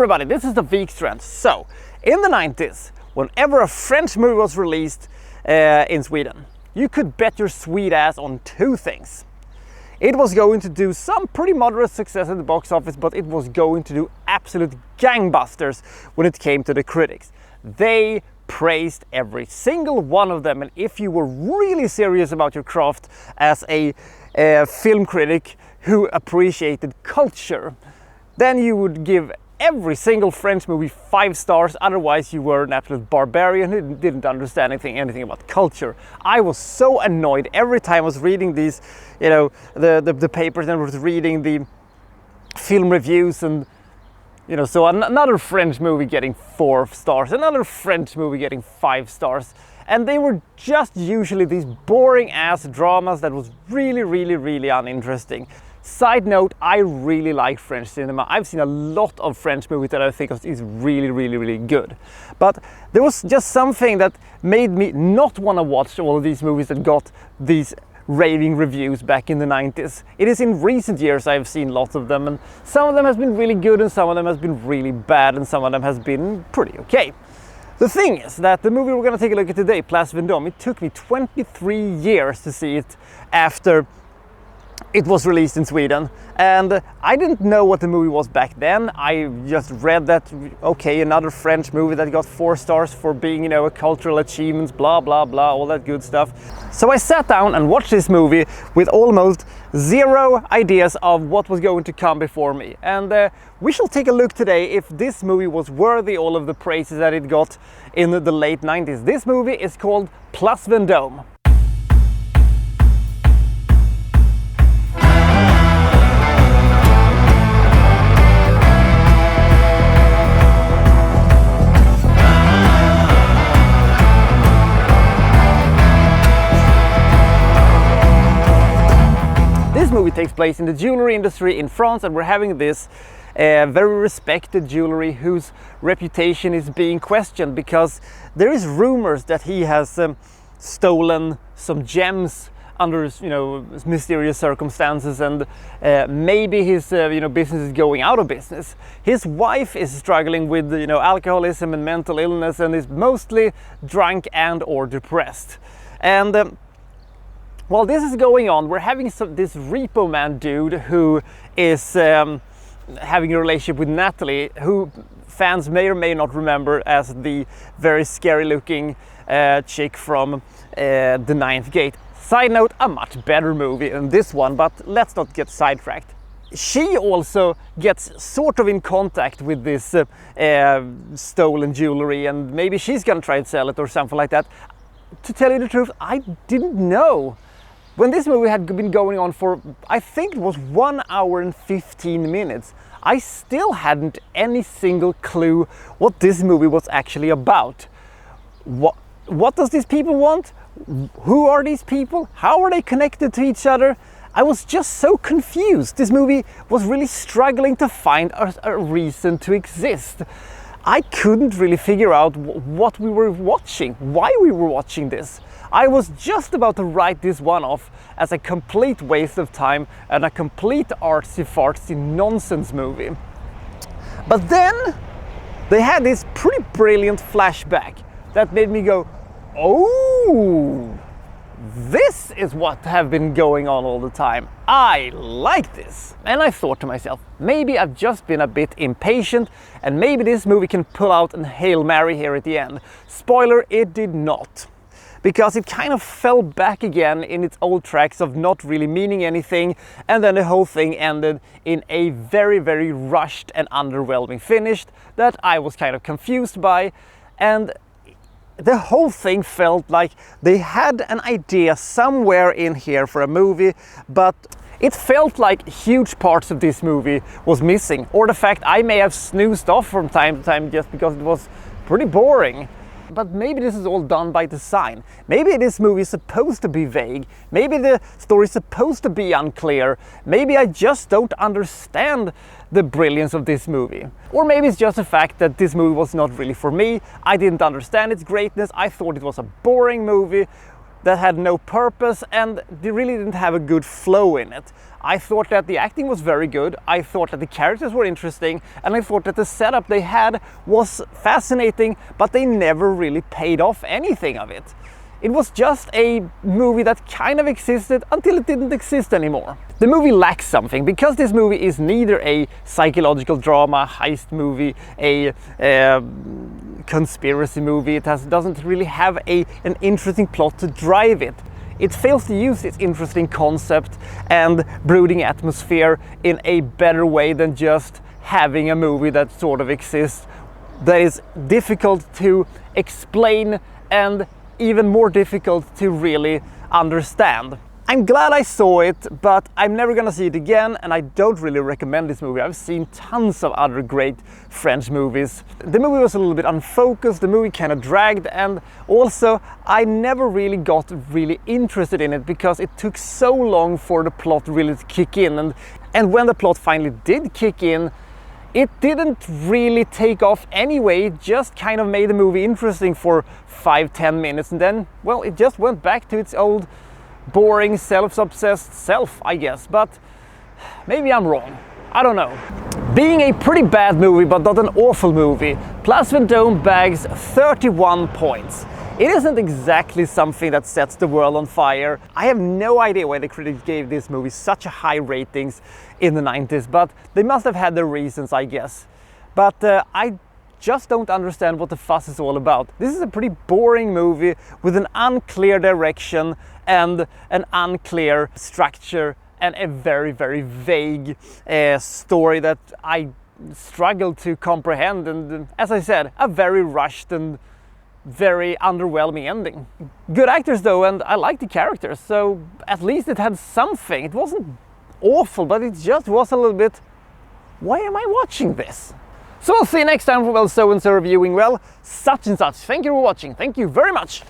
everybody, this is the Wikstrand. So, in the 90s, whenever a French movie was released in Sweden, you could bet your sweet ass on two things. It was going to do some pretty moderate success at the box office, but it was going to do absolute gangbusters when it came to the critics. They praised every single one of them, and if you were really serious about your craft as a film critic who appreciated culture, then you would give every single French movie 5 stars, otherwise you were an absolute barbarian who didn't understand anything about culture. I was so annoyed every time I was reading these, the papers, and was reading the film reviews, and so another French movie getting 4 stars, another French movie getting 5 stars, and they were just usually these boring ass dramas that was really uninteresting. Side note, I really like French cinema. I've seen a lot of French movies that I think is really good. But there was just something that made me not want to watch all of these movies that got these raving reviews back in the 90s. It is in recent years I've seen lots of them, and some of them has been really good and some of them has been really bad and some of them has been pretty okay. The thing is that the movie we're going to take a look at today, Place Vendôme, it took me 23 years to see it after it was released in Sweden, and I didn't know what the movie was back then. I just read that, okay, another French movie that got 4 stars for being, a cultural achievement, blah blah blah, all that good stuff. So I sat down and watched this movie with almost zero ideas of what was going to come before me. And we shall take a look today if this movie was worthy all of the praises that it got in the late 90s. This movie is called Place Vendôme. This movie takes place in the jewelry industry in France, and we're having this very respected jewelry whose reputation is being questioned because there is rumors that he has stolen some gems under mysterious circumstances, and maybe his business is going out of business. His wife is struggling with alcoholism and mental illness and is mostly drunk and or depressed. And while this is going on, we're having this repo man dude who is having a relationship with Natalie, who fans may or may not remember as the very scary looking chick from The Ninth Gate. Side note, a much better movie than this one, but let's not get sidetracked. She also gets sort of in contact with this stolen jewelry, and maybe she's gonna try to sell it or something like that. To tell you the truth, I didn't know. When this movie had been going on for, I think it was 1 hour and 15 minutes, I still hadn't any single clue what this movie was actually about. What does these people want? Who are these people? How are they connected to each other? I was just so confused. This movie was really struggling to find a reason to exist. I couldn't really figure out what we were watching, why we were watching this. I was just about to write this one off as a complete waste of time and a complete artsy-fartsy nonsense movie. But then they had this pretty brilliant flashback that made me go, oh, this is what have been going on all the time. I like this. And I thought to myself, maybe I've just been a bit impatient and maybe this movie can pull out an Hail Mary here at the end. Spoiler, it did not. Because it kind of fell back again in its old tracks of not really meaning anything, and then the whole thing ended in a very rushed and underwhelming finish that I was kind of confused by. And the whole thing felt like they had an idea somewhere in here for a movie, but it felt like huge parts of this movie was missing, or the fact I may have snoozed off from time to time just because it was pretty boring. But maybe this is all done by design. Maybe this movie is supposed to be vague. Maybe the story is supposed to be unclear. Maybe I just don't understand the brilliance of this movie. Or maybe it's just the fact that this movie was not really for me. I didn't understand its greatness. I thought it was a boring movie that had no purpose, and they really didn't have a good flow in it. I thought that the acting was very good, I thought that the characters were interesting, and I thought that the setup they had was fascinating, but they never really paid off anything of it. It was just a movie that kind of existed until it didn't exist anymore. The movie lacks something, because this movie is neither a psychological drama, heist movie, a conspiracy movie. It doesn't really have an interesting plot to drive it. It fails to use its interesting concept and brooding atmosphere in a better way than just having a movie that sort of exists, that is difficult to explain and even more difficult to really understand. I'm glad I saw it, but I'm never gonna see it again, and I don't really recommend this movie. I've seen tons of other great French movies. The movie was a little bit unfocused, the movie kind of dragged, and also I never really got really interested in it because it took so long for the plot really to kick in, and when the plot finally did kick in, it didn't really take off anyway. It just kind of made the movie interesting for 5-10 minutes, and then, well, it just went back to its old boring, self-obsessed self, I guess. But maybe I'm wrong. I don't know. Being a pretty bad movie, but not an awful movie, Place Vendôme bags 31 points. It isn't exactly something that sets the world on fire. I have no idea why the critics gave this movie such a high ratings in the 90s, but they must have had their reasons, I guess. But I just don't understand what the fuss is all about. This is a pretty boring movie with an unclear direction and an unclear structure and a very, very vague story that I struggle to comprehend, and as I said, a very rushed and very underwhelming ending. Good actors though, and I like the characters, so at least it had something. It wasn't awful, but it just was a little bit, why am I watching this? So I'll see you next time for, well, so-and-so reviewing, well, such and such. Thank you for watching. Thank you very much.